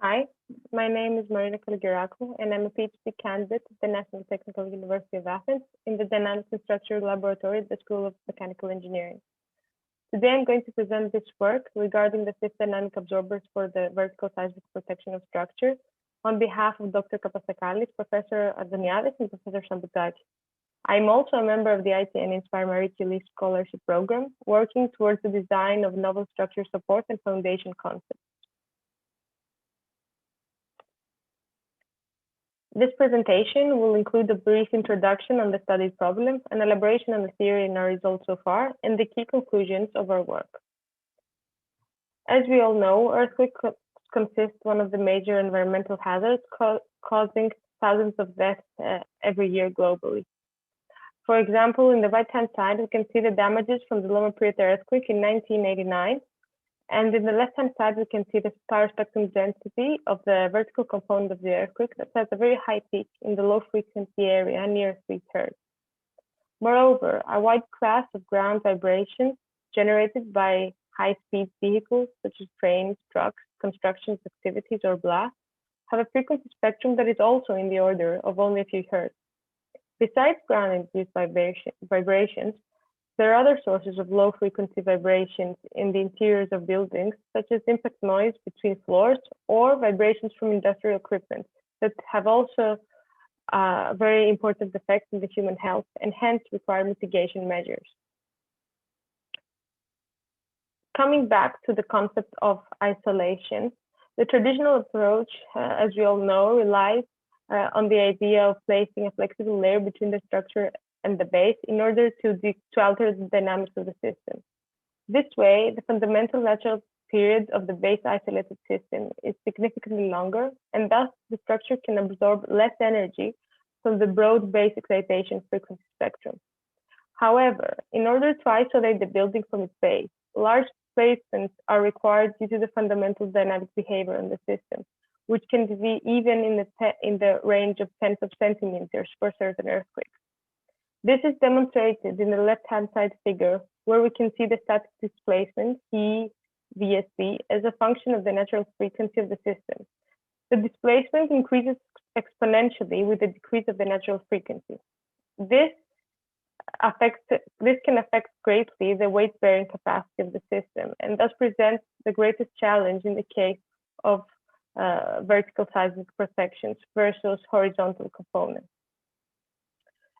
Hi, my name is Marina Kalogerakou, and I'm a PhD candidate at the National Technical University of Athens in the Dynamics and Structure Laboratory at the School of Mechanical Engineering. Today, I'm going to present this work regarding the fifth dynamic absorbers for the vertical seismic protection of structure on behalf of Dr. Kapasakalis, Professor Adoniadis, and Professor Sambutakis. I'm also a member of the ITN Inspire Mariki Leaf Scholarship Program, working towards the design of novel structure support and foundation concepts. This presentation will include a brief introduction on the studied problem, an elaboration on the theory and our results so far, and the key conclusions of our work. As we all know, earthquakes consist one of the major environmental hazards causing thousands of deaths every year globally. For example, in the right-hand side, we can see the damages from the Loma Prieta earthquake in 1989. And in the left-hand side, we can see the power spectrum density of the vertical component of the earthquake that has a very high peak in the low frequency area near 3 Hz. Moreover, a wide class of ground vibrations generated by high-speed vehicles such as trains, trucks, construction activities, or blasts have a frequency spectrum that is also in the order of only a few hertz. Besides ground-induced vibrations, there are other sources of low-frequency vibrations in the interiors of buildings, such as impact noise between floors or vibrations from industrial equipment that have also very important effects on the human health and hence require mitigation measures. Coming back to the concept of isolation, the traditional approach, as we all know, relies on the idea of placing a flexible layer between the structure and the base in order to alter the dynamics of the system. This way, the fundamental natural period of the base isolated system is significantly longer, and thus the structure can absorb less energy from the broad base excitation frequency spectrum. However, in order to isolate the building from its base, large placements are required due to the fundamental dynamic behavior in the system, which can be even in the range of tens of centimeters for certain earthquakes. This is demonstrated in the left-hand side figure, where we can see the static displacement, E VSD, as a function of the natural frequency of the system. The displacement increases exponentially with the decrease of the natural frequency. This can affect greatly the weight-bearing capacity of the system, and thus presents the greatest challenge in the case of vertical seismic protections versus horizontal components.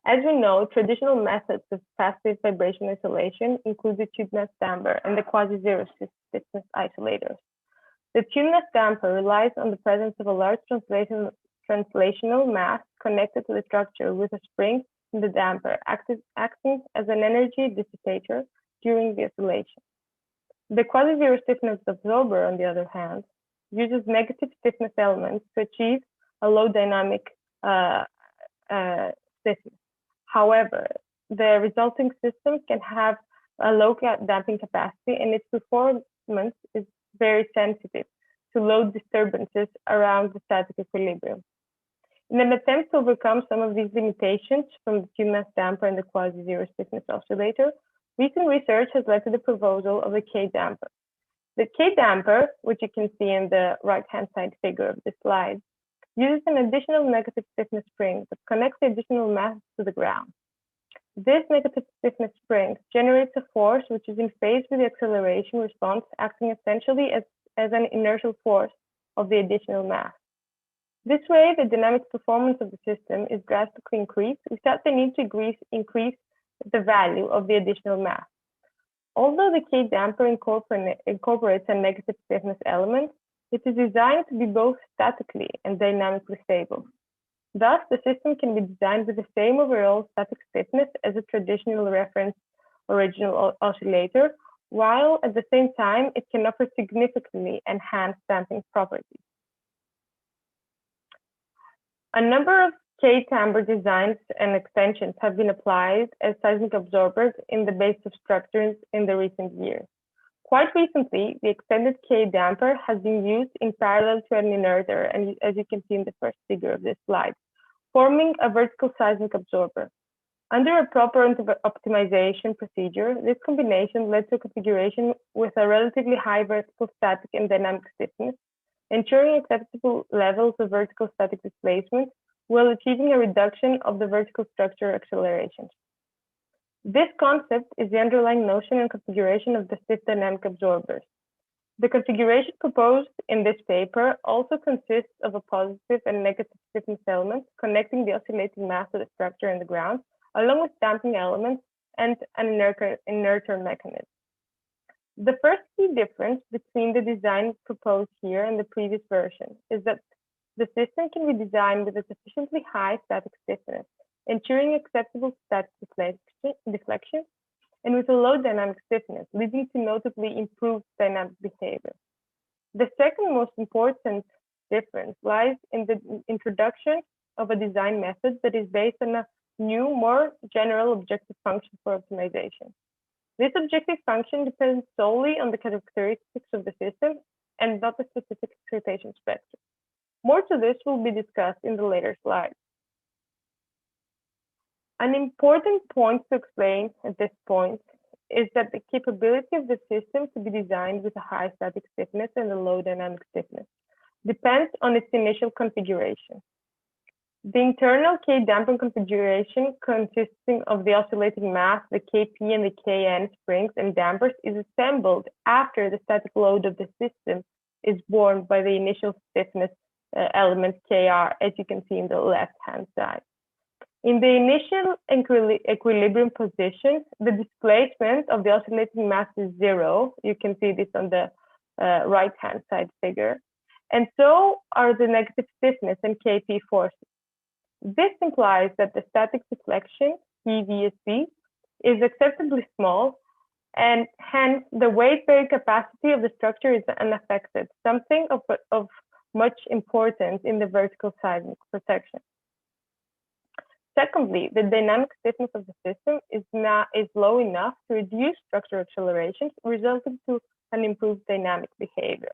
As we know, traditional methods of passive vibration isolation include the tube mass damper and the quasi-zero stiffness isolators. The tube mass damper relies on the presence of a large translational mass connected to the structure with a spring in the damper, acting as an energy dissipator during the isolation. The quasi-zero stiffness absorber, on the other hand, uses negative stiffness elements to achieve a low dynamic stiffness. However, the resulting system can have a low damping capacity, and its performance is very sensitive to load disturbances around the static equilibrium. In an attempt to overcome some of these limitations from the tube mass damper and the quasi-zero stiffness oscillator, recent research has led to the proposal of a K-damper. The K-damper, which you can see in the right-hand side figure of the slide, uses an additional negative stiffness spring that connects the additional mass to the ground. This negative stiffness spring generates a force which is in phase with the acceleration response, acting essentially as an inertial force of the additional mass. This way, the dynamic performance of the system is drastically increased without the need to increase the value of the additional mass. Although the K-damper incorporates a negative stiffness element, it is designed to be both statically and dynamically stable. Thus, the system can be designed with the same overall static stiffness as a traditional reference original oscillator, while at the same time, it can offer significantly enhanced damping properties. A number of K-damper designs and extensions have been applied as seismic absorbers in the base of structures in the recent years. Quite recently, the extended K-damper has been used in parallel to an inerter, and as you can see in the first figure of this slide, forming a vertical seismic absorber. Under a proper optimization procedure, this combination led to a configuration with a relatively high vertical static and dynamic stiffness, ensuring acceptable levels of vertical static displacement while achieving a reduction of the vertical structure accelerations. This concept is the underlying notion and configuration of the stiff dynamic absorbers. The configuration proposed in this paper also consists of a positive and negative stiffness element connecting the oscillating mass of the structure and the ground, along with damping elements and an inerter mechanism. The first key difference between the design proposed here and the previous version is that the system can be designed with a sufficiently high static stiffness, ensuring acceptable static deflection, and with a low dynamic stiffness, leading to notably improved dynamic behavior. The second most important difference lies in the introduction of a design method that is based on a new, more general objective function for optimization. This objective function depends solely on the characteristics of the system and not the specific excitation spectrum. More to this will be discussed in the later slides. An important point to explain at this point is that the capability of the system to be designed with a high static stiffness and a low dynamic stiffness depends on its initial configuration. The internal K-damping configuration consisting of the oscillating mass, the Kp and the Kn springs and dampers is assembled after the static load of the system is borne by the initial stiffness element Kr, as you can see in the left-hand side. In the initial equilibrium position, the displacement of the oscillating mass is 0. You can see this on the right-hand side figure. And so are the negative stiffness and Kp forces. This implies that the static deflection, PVSD, is acceptably small, and hence the weight-bearing capacity of the structure is unaffected, something of much importance in the vertical seismic protection. Secondly, the dynamic stiffness of the system is low enough to reduce structural accelerations, resulting to an improved dynamic behavior.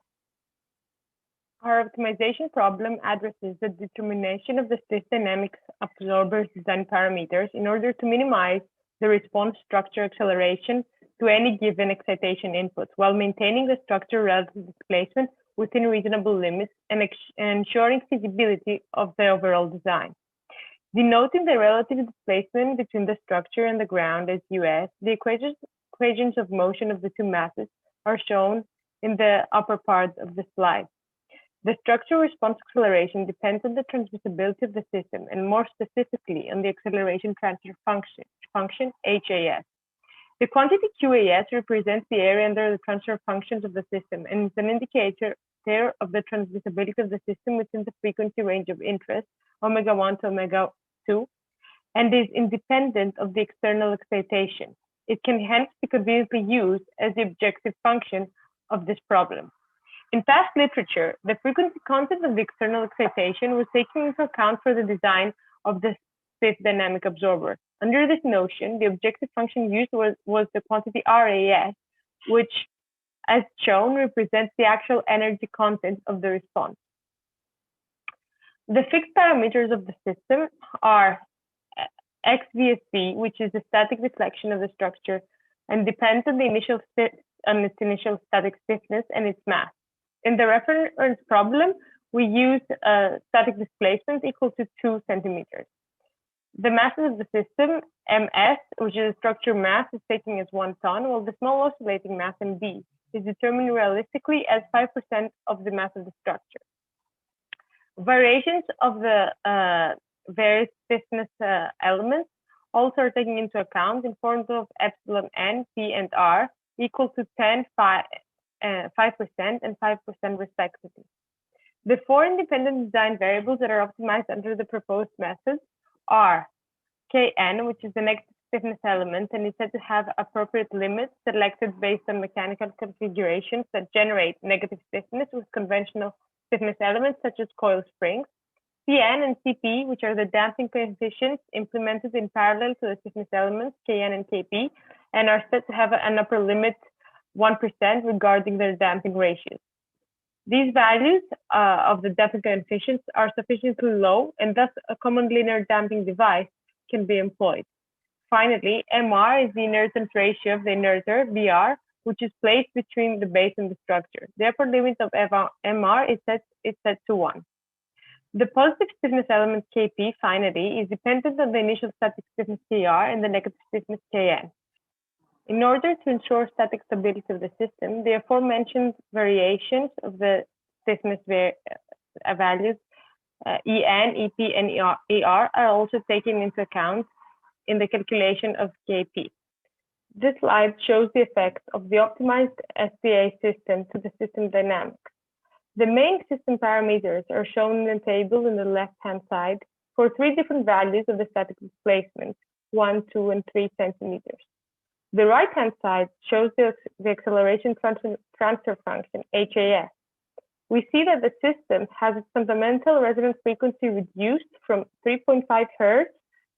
Our optimization problem addresses the determination of the stiff dynamics absorbers design parameters in order to minimize the response structure acceleration to any given excitation input, while maintaining the structure relative displacement within reasonable limits and ensuring feasibility of the overall design. Denoting the relative displacement between the structure and the ground as US, the equations of motion of the two masses are shown in the upper part of the slide. The structure response acceleration depends on the transmissibility of the system, and more specifically on the acceleration transfer function HAS. The quantity QAS represents the area under the transfer functions of the system and is an indicator of the transmissibility of the system within the frequency range of interest, omega-1 to omega-2, and is independent of the external excitation. It can hence be conveniently used as the objective function of this problem. In past literature, the frequency content of the external excitation was taken into account for the design of the stiff dynamic absorber. Under this notion, the objective function used was the quantity RAS, which, as shown, represents the actual energy content of the response. The fixed parameters of the system are XVSD, which is the static deflection of the structure and depends on its initial static stiffness and its mass. In the reference problem, we use a static displacement equal to 2 centimeters. The masses of the system, MS, which is the structure mass, is taken as 1 ton, while the small oscillating mass, MB, is determined realistically as 5% of the mass of the structure. Variations of the various stiffness elements also are taken into account in forms of epsilon n, p, and r equal to 10, 5% and 5% respectively. The 4 independent design variables that are optimized under the proposed methods are Kn, which is the negative stiffness element, and is said to have appropriate limits selected based on mechanical configurations that generate negative stiffness with conventional stiffness elements such as coil springs. Cn and Cp, which are the damping coefficients implemented in parallel to the stiffness elements Kn and Kp, and are said to have an upper limit 1% regarding their damping ratios. These values of the damping coefficients are sufficiently low, and thus a common linear damping device can be employed. Finally, Mr is the inertance ratio of the inerter, Br, which is placed between the base and the structure. The upper limit of MR is set to 1. The positive stiffness element Kp finally is dependent on the initial static stiffness Kr and the negative stiffness Kn. In order to ensure static stability of the system, the aforementioned variations of the stiffness values En, Ep, and Er are also taken into account in the calculation of Kp. This slide shows the effect of the optimized SDA system to the system dynamics. The main system parameters are shown in the table in the left-hand side for 3 different values of the static displacement, 1, 2, and 3 centimeters. The right-hand side shows the acceleration transfer function, HAS. We see that the system has its fundamental resonance frequency reduced from 3.5 Hz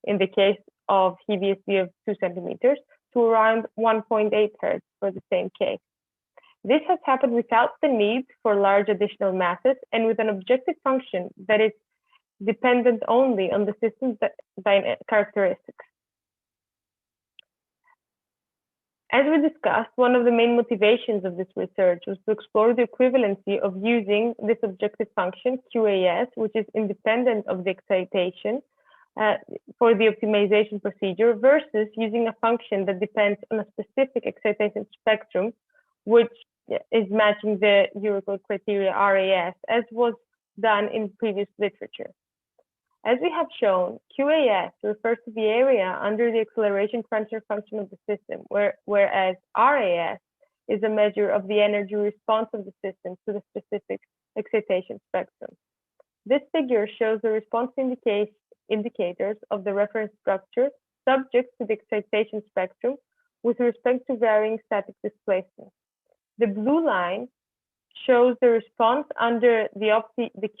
in the case of HVSD of 2 centimeters to around 1.8 Hz for the same case. This has happened without the need for large additional masses and with an objective function that is dependent only on the system's characteristics. As we discussed, one of the main motivations of this research was to explore the equivalency of using this objective function, QAS, which is independent of the excitation for the optimization procedure, versus using a function that depends on a specific excitation spectrum, which is matching the Eurocode criteria RAS, as was done in previous literature. As we have shown, QAS refers to the area under the acceleration transfer function of the system, whereas RAS is a measure of the energy response of the system to the specific excitation spectrum. This figure shows the response indicators of the reference structure subject to the excitation spectrum with respect to varying static displacement. The blue line shows the response under the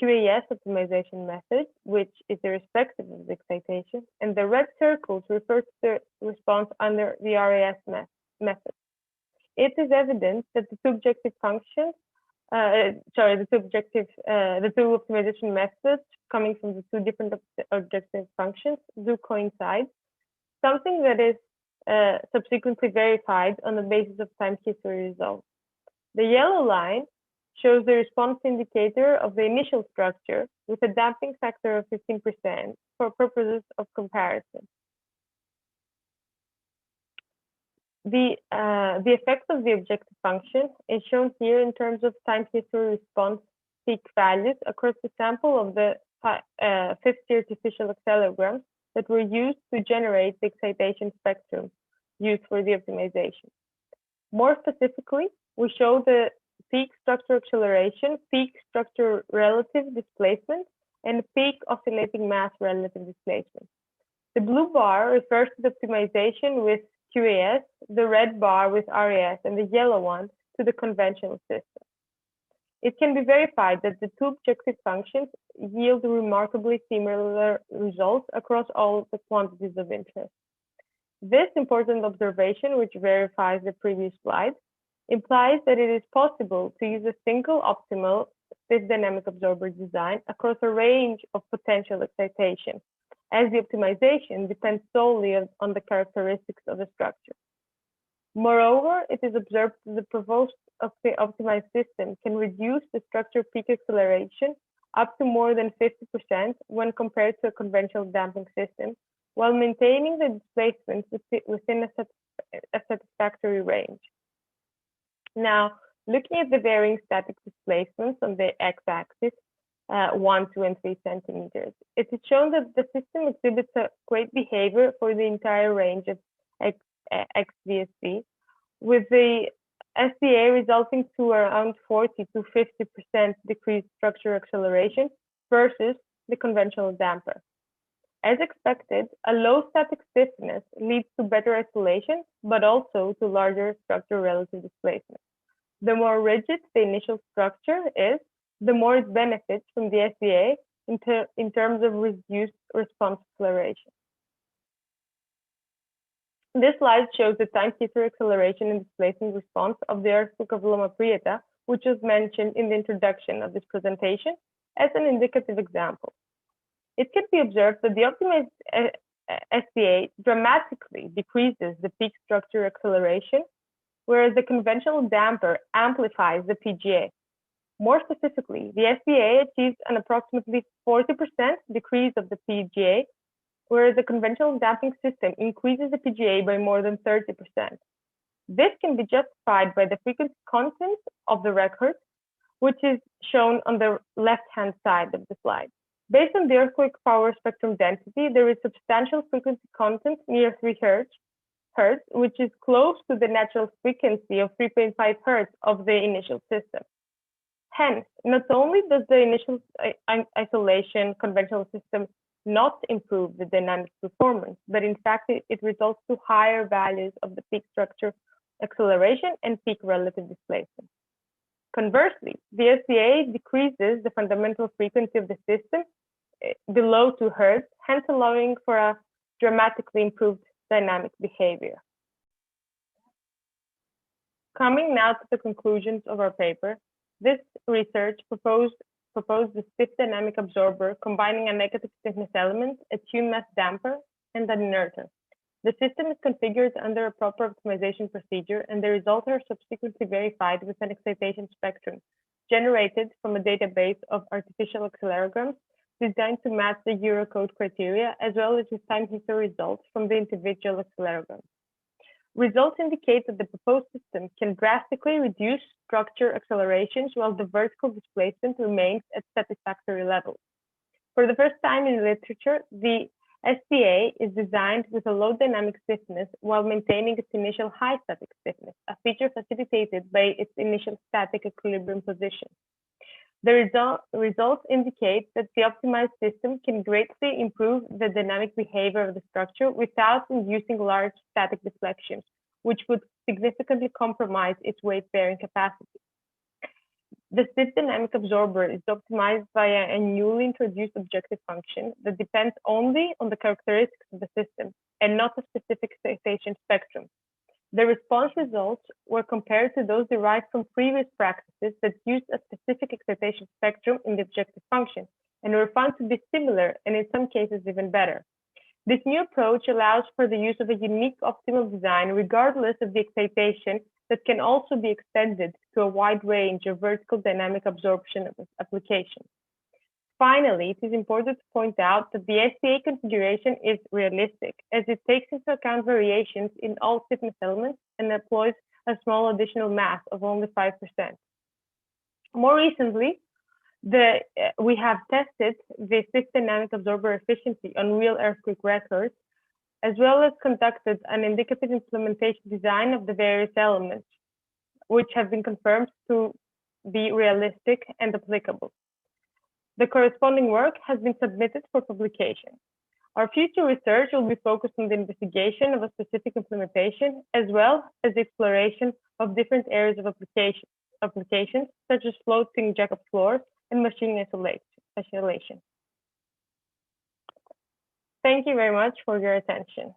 QAS optimization method, which is irrespective of the excitation, and the red circles refer to the response under the RAS method. It is evident that the two objective functions, the two optimization methods coming from the 2 different objective functions do coincide, something that is subsequently verified on the basis of time history results. The yellow line shows the response indicator of the initial structure with a damping factor of 15% for purposes of comparison. The effect of the objective function is shown here in terms of time history response peak values across the sample of the 50 artificial accelegrams that were used to generate the excitation spectrum used for the optimization. More specifically, we show the peak structure acceleration, peak structure relative displacement, and peak oscillating mass relative displacement. The blue bar refers to the optimization with QAS, the red bar with RAS, and the yellow one to the conventional system. It can be verified that the 2 objective functions yield remarkably similar results across all the quantities of interest. This important observation, which verifies the previous slide, implies that it is possible to use a single optimal stiff dynamic absorber design across a range of potential excitation, as the optimization depends solely on the characteristics of the structure. Moreover, it is observed that the proposed optimized system can reduce the structure peak acceleration up to more than 50% when compared to a conventional damping system, while maintaining the displacement within a satisfactory range. Now, looking at the varying static displacements on the x-axis, 1, 2, and 3 centimeters, it is shown that the system exhibits a great behavior for the entire range of XVSD, with the SDA resulting to around 40 to 50% decreased structure acceleration versus the conventional damper. As expected, a low static stiffness leads to better isolation, but also to larger structure relative displacement. The more rigid the initial structure is, the more it benefits from the SDA in terms of reduced response acceleration. This slide shows the time history acceleration and displacement response of the earthquake of Loma Prieta, which was mentioned in the introduction of this presentation as an indicative example. It can be observed that the optimized SDA dramatically decreases the peak structure acceleration whereas the conventional damper amplifies the PGA. More specifically, the SPA achieves an approximately 40% decrease of the PGA, whereas the conventional damping system increases the PGA by more than 30%. This can be justified by the frequency content of the record, which is shown on the left-hand side of the slide. Based on the earthquake power spectrum density, there is substantial frequency content near 3 Hz, which is close to the natural frequency of 3.5 Hz of the initial system. Hence, not only does the initial isolation conventional system not improve the dynamic performance, but in fact, it results to higher values of the peak structure acceleration and peak relative displacement. Conversely, the SPA decreases the fundamental frequency of the system below 2 Hz, hence allowing for a dramatically improved dynamic behavior. Coming now to the conclusions of our paper, this research proposed the stiff dynamic absorber combining a negative stiffness element, a tuned mass damper, and an inerter. The system is configured under a proper optimization procedure, and the results are subsequently verified with an excitation spectrum generated from a database of artificial accelerogram designed to match the Eurocode criteria, as well as with time history results from the individual accelerograms. Results indicate that the proposed system can drastically reduce structure accelerations while the vertical displacement remains at satisfactory levels. For the first time in literature, the SPA is designed with a low dynamic stiffness while maintaining its initial high static stiffness, a feature facilitated by its initial static equilibrium position. The results indicate that the optimized system can greatly improve the dynamic behavior of the structure without inducing large static deflections, which would significantly compromise its weight-bearing capacity. The stiff dynamic absorber is optimized via a newly introduced objective function that depends only on the characteristics of the system and not a specific excitation spectrum. The response results were compared to those derived from previous practices that used a specific excitation spectrum in the objective function and were found to be similar and in some cases even better. This new approach allows for the use of a unique optimal design regardless of the excitation that can also be extended to a wide range of vertical dynamic absorption applications. Finally, it is important to point out that the SPA configuration is realistic, as it takes into account variations in all stiffness elements and employs a small additional mass of only 5%. More recently, we have tested the stiff dynamic absorber efficiency on real earthquake records, as well as conducted an indicative implementation design of the various elements, which have been confirmed to be realistic and applicable. The corresponding work has been submitted for publication. Our future research will be focused on the investigation of a specific implementation, as well as the exploration of different areas of applications such as floating jack-up floors and machine isolation. Thank you very much for your attention.